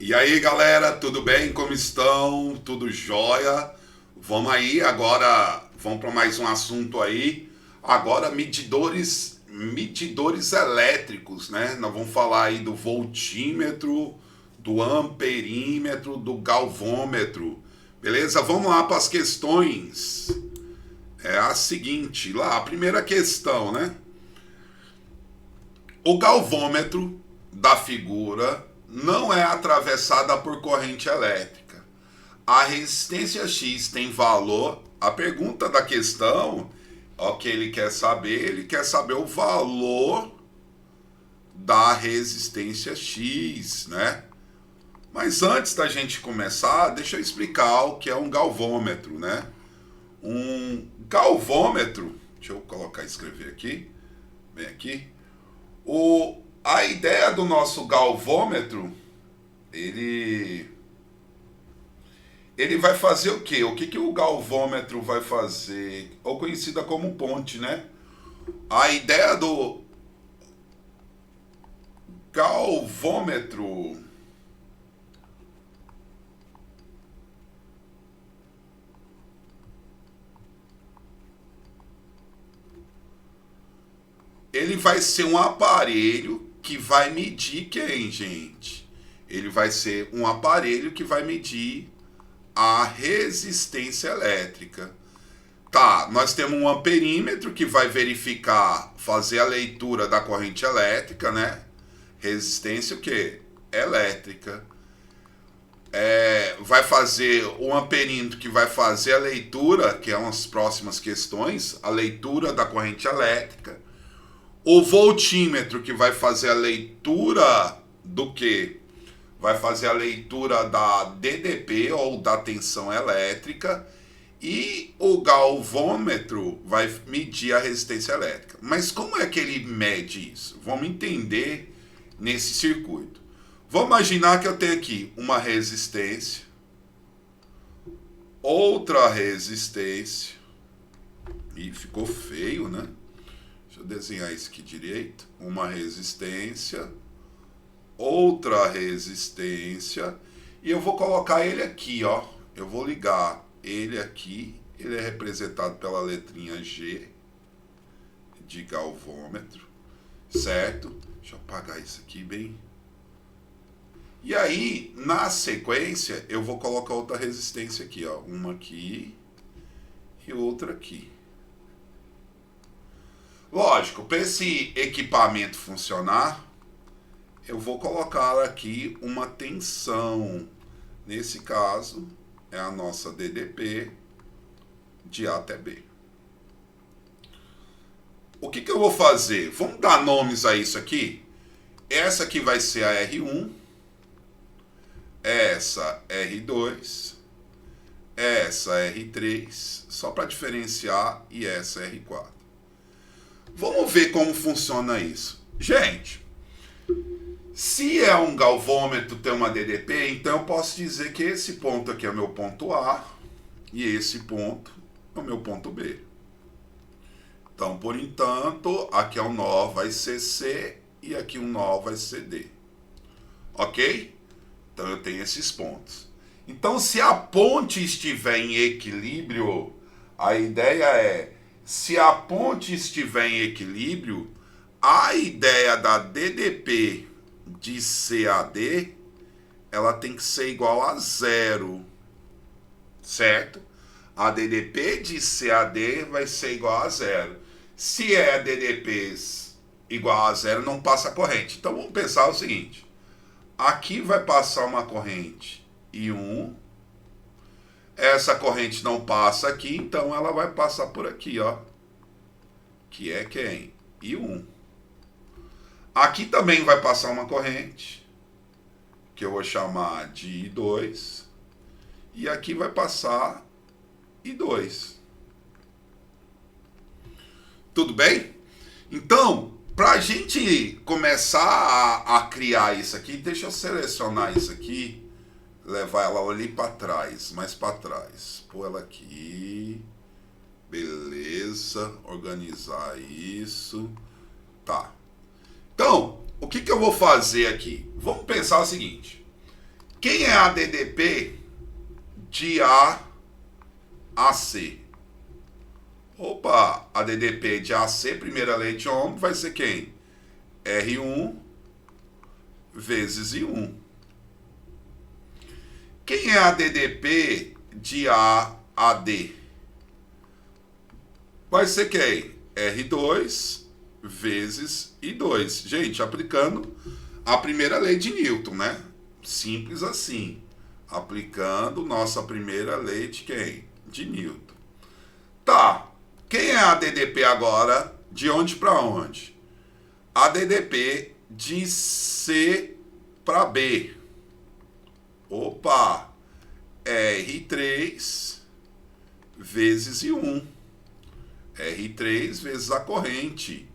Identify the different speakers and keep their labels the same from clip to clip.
Speaker 1: E aí, galera, tudo bem? Como estão? Tudo jóia? Vamos aí, agora vamos para mais um assunto aí. Agora medidores elétricos, né? Nós vamos falar aí do voltímetro, do amperímetro, do galvômetro. Beleza? Vamos lá para as questões. É a seguinte, lá, a primeira questão, né? O galvômetro da figura não é atravessada por corrente elétrica. A resistência X tem valor. A pergunta da questão, o que ele quer saber o valor da resistência X, né? Mas antes da gente começar, deixa eu explicar o que é um galvômetro, né? Um galvômetro, deixa eu colocar e escrever aqui, bem aqui. A ideia do nosso galvômetro, ele vai fazer o quê? O que, que o galvômetro vai fazer? Ou conhecida como ponte, né? A ideia do galvômetro, ele vai ser um aparelho que vai medir quem, gente? Ele vai ser um aparelho que vai medir a resistência elétrica. Tá, nós temos um amperímetro que vai verificar, fazer a leitura da corrente elétrica, né? Resistência o quê? Elétrica. Vai fazer o amperímetro que vai fazer a leitura, que é umas próximas questões, a leitura da corrente elétrica. O voltímetro que vai fazer a leitura do quê? Vai fazer a leitura da DDP ou da tensão elétrica, e o galvômetro vai medir a resistência elétrica. Mas como é que ele mede isso? Vamos entender nesse circuito. Vamos imaginar que eu tenho aqui uma resistência, outra resistência, e ficou feio, né? Deixa eu desenhar isso aqui direito. Uma resistência, outra resistência, e eu vou colocar ele aqui, ó. Eu vou ligar ele aqui, ele é representado pela letrinha G de galvômetro, certo? Deixa eu apagar isso aqui bem. E aí, na sequência, eu vou colocar outra resistência aqui, ó. Uma aqui e outra aqui. Lógico, para esse equipamento funcionar, eu vou colocar aqui uma tensão. Nesse caso, é a nossa DDP de A até B. O que, que eu vou fazer? Vamos dar nomes a isso aqui? Essa aqui vai ser a R1, essa R2, essa R3, só para diferenciar, e essa R4. Vamos ver como funciona isso. Gente, se é um galvômetro, tem uma DDP, então eu posso dizer que esse ponto aqui é o meu ponto A e esse ponto é o meu ponto B. Então, por enquanto, aqui é um nó vai ser C e aqui um nó vai ser D. Ok? Então eu tenho esses pontos. Então, se a ponte estiver em equilíbrio, a ideia é, se a ponte estiver em equilíbrio, a ideia da DDP de CAD, ela tem que ser igual a zero, certo? A DDP de CAD vai ser igual a zero. Se é DDP igual a zero, não passa corrente. Então vamos pensar o seguinte: aqui vai passar uma corrente I1, essa corrente não passa aqui, então ela vai passar por aqui, ó, que é quem? I1. Aqui também vai passar uma corrente, que eu vou chamar de I2, e aqui vai passar I2. Tudo bem? Então, para a gente começar a criar isso aqui, deixa eu selecionar isso aqui, levar ela ali para trás, mais para trás. Pôr ela aqui, beleza, organizar isso, tá. Então, o que, que eu vou fazer aqui? Vamos pensar o seguinte: Quem é a DDP de A a C? Opa, a DDP de AC, primeira lei de Ohm, vai ser quem? R1 vezes I1. Quem é a DDP de A a D? Vai ser quem? R2 vezes I2. Gente, aplicando a primeira lei de Newton, né? Simples assim. Aplicando nossa primeira lei de quem? De Newton. Tá. Quem é a DDP agora? De onde para onde? A DDP de C para B. Opa! R3 vezes I1. R3 vezes a corrente.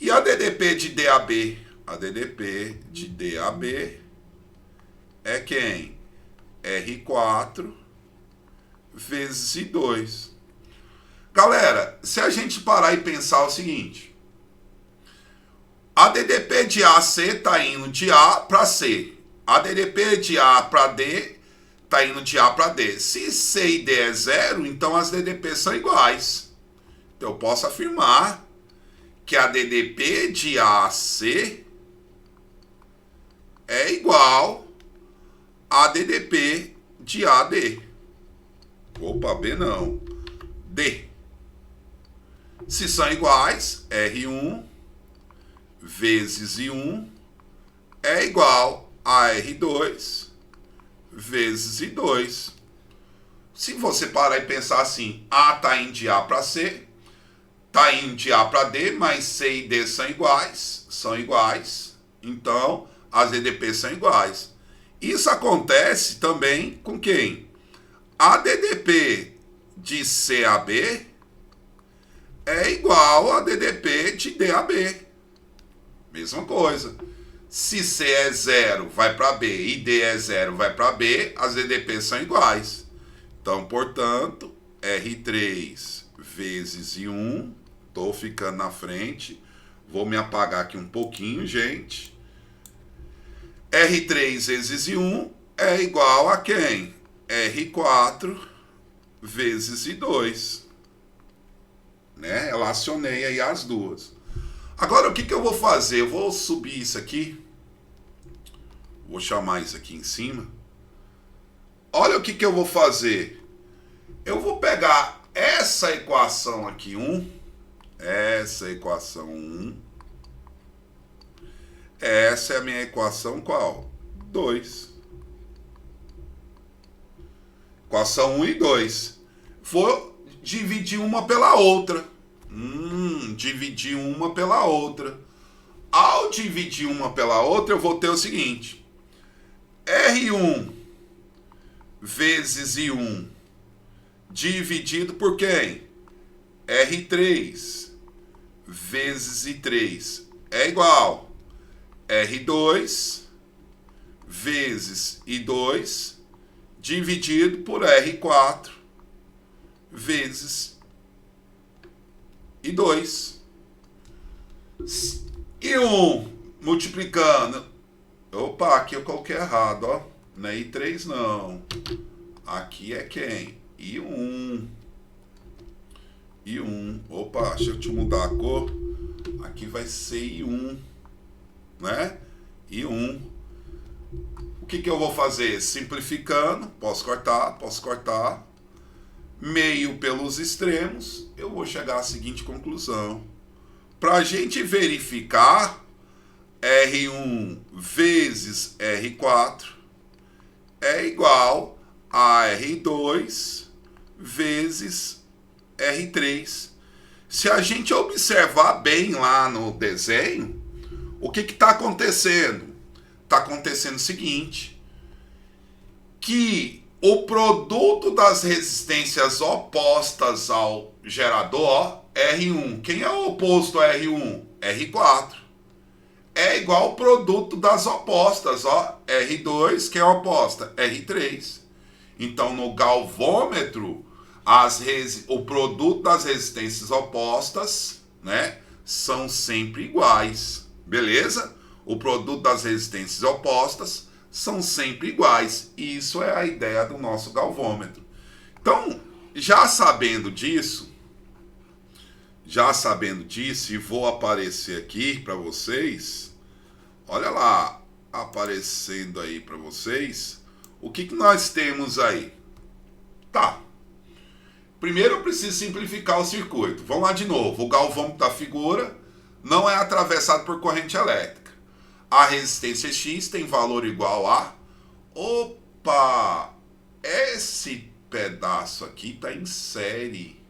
Speaker 1: E a DDP de DAB? A DDP de DAB é quem? R4 vezes I2. Galera, se a gente parar e pensar o seguinte, a DDP de AC está indo de A para C. A DDP de A para D está indo de A para D. Se C e D é zero, então as DDPs são iguais. Então eu posso afirmar que a DDP de AC é igual a DDP de AD. Opa, B não. D. Se são iguais, R1 vezes I1 é igual a R2 vezes I2. Se você parar e pensar assim, A está indo de A para C, está indo de A para D, mas C e D são iguais, então as DDPs são iguais. Isso acontece também com quem? A DDP de CAB é igual a DDP de DAB. Mesma coisa. Se C é 0, vai para B, e D é 0, vai para B, as DDPs são iguais. Então, portanto, R3 vezes I1, estou ficando na frente, vou me apagar aqui um pouquinho, gente. R3 vezes I1 é igual a quem? R4 vezes I2. Né? Relacionei aí as duas. Agora, o que eu vou fazer? Eu vou subir isso aqui. Vou chamar isso aqui em cima. Olha o que eu vou fazer. Eu vou pegar essa equação aqui, 1. Essa equação 1. Essa é a minha equação qual? 2. Equação 1 e 2. Vou dividir uma pela outra. Dividir uma pela outra. Ao dividir uma pela outra, eu vou ter o seguinte. R1 vezes I1 dividido por quem? R3 vezes I3 é igual R2 vezes I2 dividido por R4 vezes I2. I1 multiplicando. Opa, aqui eu coloquei errado, ó. Não é I3 não. Aqui é quem? I1. I1. Opa, deixa eu te mudar a cor. Aqui vai ser I1. Né? I1. O que eu vou fazer? Simplificando. Posso cortar. Meio pelos extremos. Eu vou chegar à seguinte conclusão. Para a gente verificar, R1 vezes R4 é igual a R2 vezes R3. Se a gente observar bem lá no desenho, o que está acontecendo? Está acontecendo o seguinte, que o produto das resistências opostas ao gerador, R1, quem é o oposto a R1? R4. É igual ao produto das opostas, ó, R2, que é a oposta, R3. Então, no galvômetro, o produto das resistências opostas, né, são sempre iguais, beleza? O produto das resistências opostas são sempre iguais. Isso é a ideia do nosso galvômetro. Então, já sabendo disso, e vou aparecer aqui para vocês, olha lá, aparecendo aí para vocês, o que nós temos aí? Tá. Primeiro eu preciso simplificar o circuito. Vamos lá de novo. O galvômetro da figura não é atravessado por corrente elétrica. A resistência X tem valor igual a... Opa! Esse pedaço aqui está em série.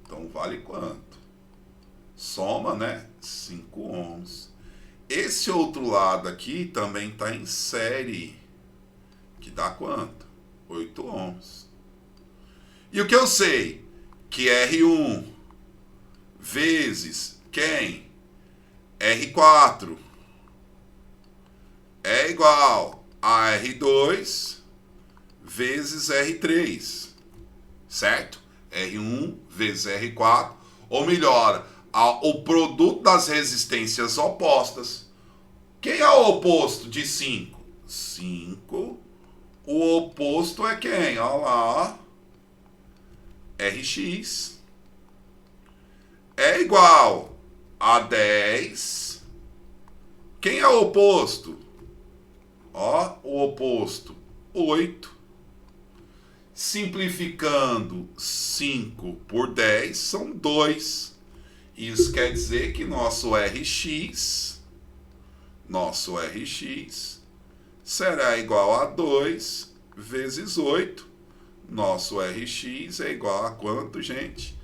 Speaker 1: Então vale quanto? Soma, né? 5 ohms. Esse outro lado aqui também está em série. Que dá quanto? 8 ohms. E o que eu sei? Que R1 vezes quem? R4 é igual a R2 vezes R3. Certo? R1 vezes R4. Ou melhor, o produto das resistências opostas. Quem é o oposto de 5? 5. O oposto é quem? Olha lá. Rx é igual a 10. Quem é o oposto? Ó, o oposto, 8. Simplificando 5 por 10 são 2. Isso quer dizer que nosso Rx será igual a 2 vezes 8. Nosso Rx é igual a quanto, gente?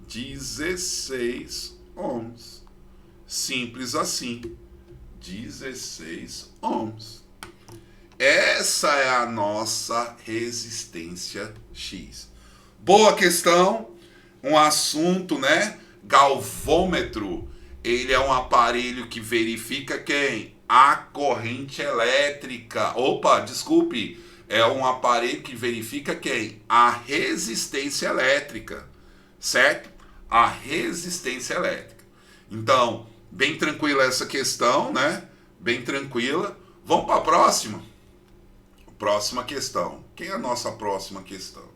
Speaker 1: 16 ohms. Simples assim. 16 ohms. Essa é a nossa resistência X. Boa questão. Um assunto, né? Galvômetro. Ele é um aparelho que verifica quem? A corrente elétrica. Opa, desculpe. É um aparelho que verifica quem? A resistência elétrica, certo? A resistência elétrica. Então, bem tranquila essa questão, né? Bem tranquila. Vamos para a próxima? Próxima questão. Quem é a nossa próxima questão?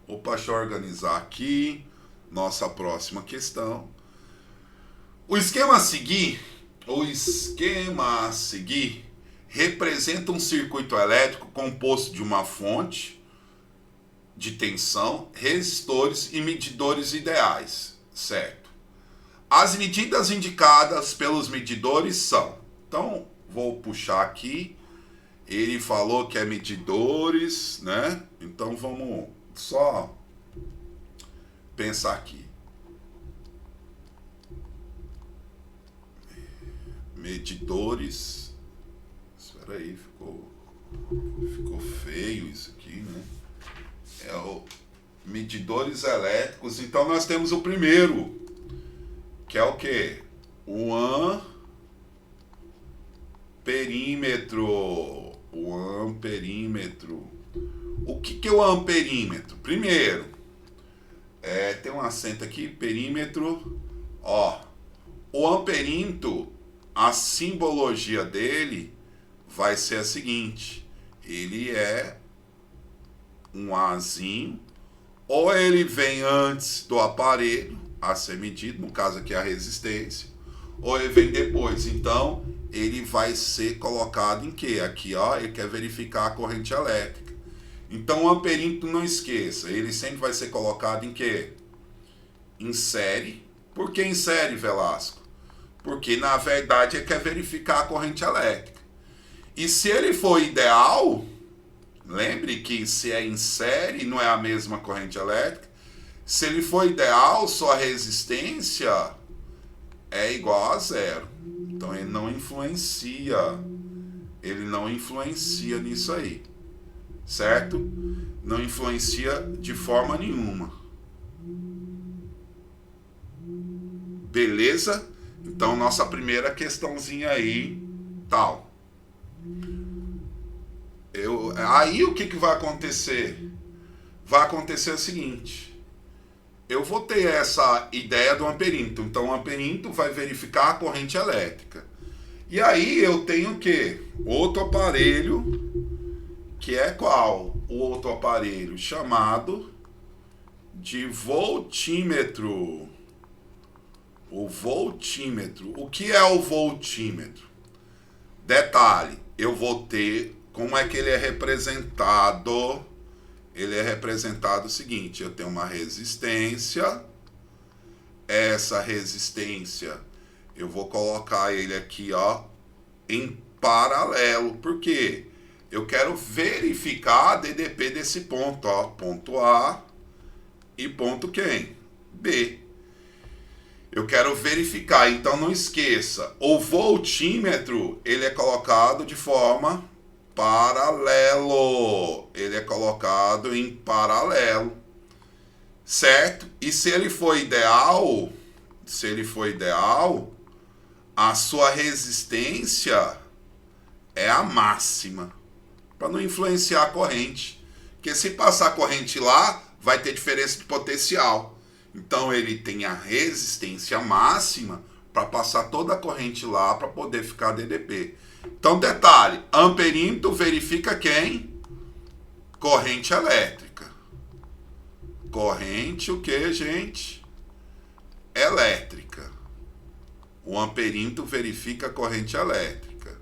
Speaker 1: Opa, deixa eu organizar aqui. Nossa próxima questão. O esquema a seguir representa um circuito elétrico composto de uma fonte de tensão, resistores e medidores ideais, certo? As medidas indicadas pelos medidores são... Então, vou puxar aqui. Ele falou que é medidores, né? Então, vamos só pensar aqui. Medidores... Espera aí, ficou feio isso aqui, né? É o medidores elétricos. Então nós temos o primeiro, que é o quê? O amperímetro. O amperímetro. O que é o amperímetro? Primeiro, tem um acento aqui, perímetro. Ó, o amperímetro, a simbologia dele vai ser a seguinte: ele é um Azinho, ou ele vem antes do aparelho a ser medido, no caso aqui a resistência, ou ele vem depois. Então ele vai ser colocado em quê? Aqui, ó, ele quer verificar a corrente elétrica. Então o amperímetro, não esqueça, ele sempre vai ser colocado em quê? Em série. Por que em série, Velasco? Porque na verdade ele quer verificar a corrente elétrica. E se ele for ideal, lembre que se é em série, não é a mesma corrente elétrica. Se ele for ideal, sua resistência é igual a 0. Então ele não influencia nisso aí, certo? Não influencia de forma nenhuma. Beleza? Então nossa primeira questãozinha aí, tal. Aí o que vai acontecer? Vai acontecer o seguinte: eu vou ter essa ideia do amperímetro. Então o amperímetro vai verificar a corrente elétrica. E aí eu tenho o quê? Outro aparelho, que é qual? O outro aparelho chamado de voltímetro. O voltímetro. O que é o voltímetro? Detalhe, eu vou ter... Como é que ele é representado? Ele é representado o seguinte, eu tenho uma resistência. Essa resistência, eu vou colocar ele aqui, ó, em paralelo. Por quê? Eu quero verificar a DDP desse ponto, ó, ponto A e ponto quem? B. Eu quero verificar, então não esqueça, o voltímetro, ele é colocado de forma paralelo. Ele é colocado em paralelo, certo? E se ele for ideal, a sua resistência é a máxima, para não influenciar a corrente. Porque se passar a corrente lá, vai ter diferença de potencial. Então ele tem a resistência máxima para passar toda a corrente lá para poder ficar DDP. Então detalhe, amperímetro verifica quem? Corrente elétrica. Corrente o que, gente? Elétrica. O amperímetro verifica a corrente elétrica.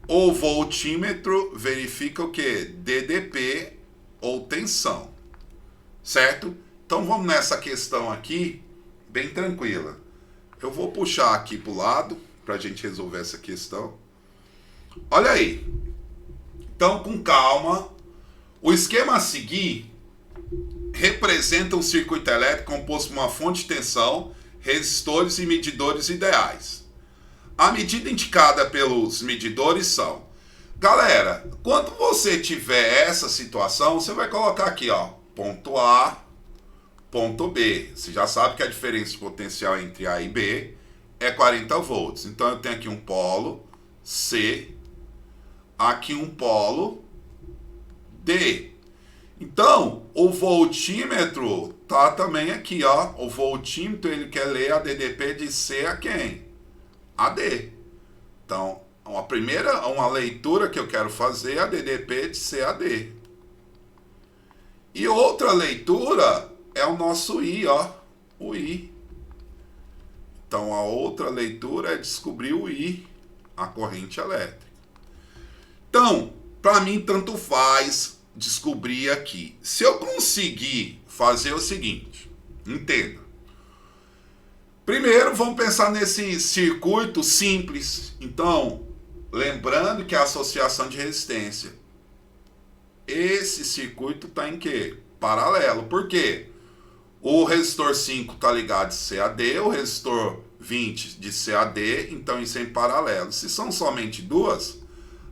Speaker 1: O voltímetro verifica o que? DDP ou tensão. Certo? Então vamos nessa questão aqui, bem tranquila. Eu vou puxar aqui para o lado, para a gente resolver essa questão. Olha aí. Então, com calma. O esquema a seguir representa um circuito elétrico composto por uma fonte de tensão, resistores e medidores ideais. A medida indicada pelos medidores são... Galera, quando você tiver essa situação, você vai colocar aqui, ó, ponto A, ponto B. Você já sabe que a diferença de potencial entre A e B é 40 volts. Então eu tenho aqui um polo C, aqui um polo D. Então, o voltímetro tá também aqui, ó. O voltímetro, ele quer ler a DDP de C a quem? A D. Então, uma leitura que eu quero fazer é a DDP de C a D. E outra leitura é o nosso I, ó. O I. Então, a outra leitura é descobrir o I, a corrente elétrica. Então, para mim, tanto faz descobrir aqui. Se eu conseguir fazer o seguinte, entenda. Primeiro, vamos pensar nesse circuito simples. Então, lembrando que é a associação de resistência. Esse circuito está em quê? Paralelo. Por quê? O resistor 5 está ligado de CAD, o resistor 20 de CAD, então isso é em paralelo. Se são somente duas,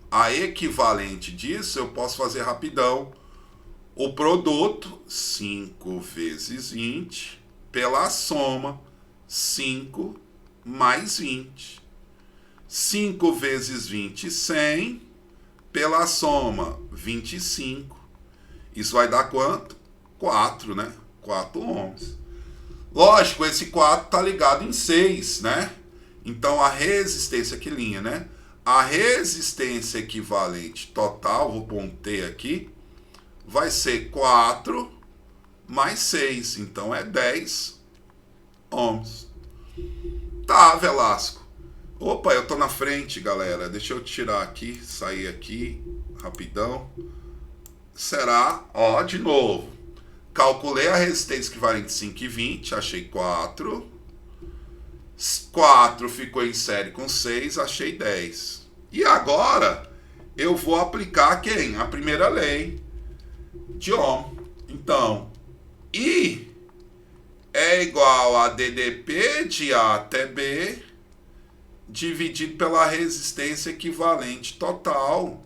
Speaker 1: a equivalente disso eu posso fazer rapidão. O produto, 5 vezes 20, pela soma, 5 mais 20. 5 vezes 20, 100, pela soma, 25. Isso vai dar quanto? 4, né? 4 ohms. Lógico, esse 4 está ligado em 6, né? Então a resistência, que linha, né? A resistência equivalente total, vou pôr um T aqui, vai ser 4 mais 6. Então é 10 ohms. Tá, Velasco. Opa, eu tô na frente, galera. Deixa eu tirar aqui, sair aqui, rapidão. Será, ó, de novo. Calculei a resistência equivalente 5 e 20, achei 4. 4 ficou em série com 6, achei 10. E agora eu vou aplicar quem? A primeira lei de Ohm. Então, I é igual a DDP de A até B dividido pela resistência equivalente total.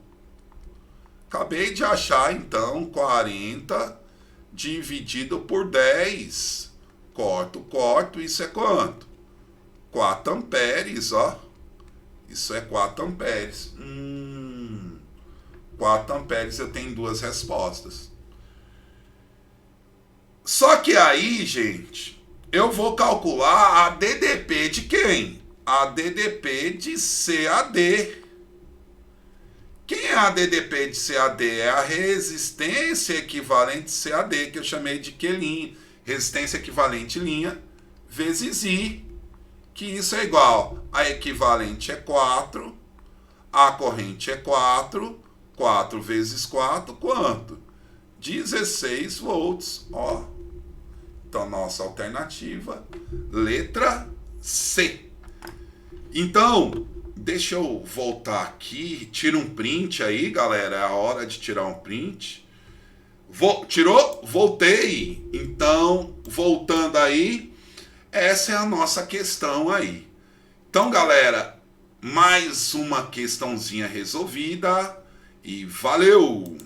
Speaker 1: Acabei de achar, então, 40 dividido por 10. Corto, isso é quanto? 4 amperes, ó. Isso é 4 amperes. 4 amperes, eu tenho duas respostas. Só que aí, gente, eu vou calcular a DDP de quem? a DDP de CAD. Quem é a DDP de CAD? É a resistência equivalente CAD, que eu chamei de Q', resistência equivalente linha, vezes I, que isso é igual, a equivalente é 4, a corrente é 4, 4 vezes 4, quanto? 16 volts, ó. Então, nossa alternativa, letra C. Então, deixa eu voltar aqui, tira um print aí, galera, é a hora de tirar um print. Tirou? Voltei. Então, voltando aí, essa é a nossa questão aí. Então, galera, mais uma questãozinha resolvida e valeu!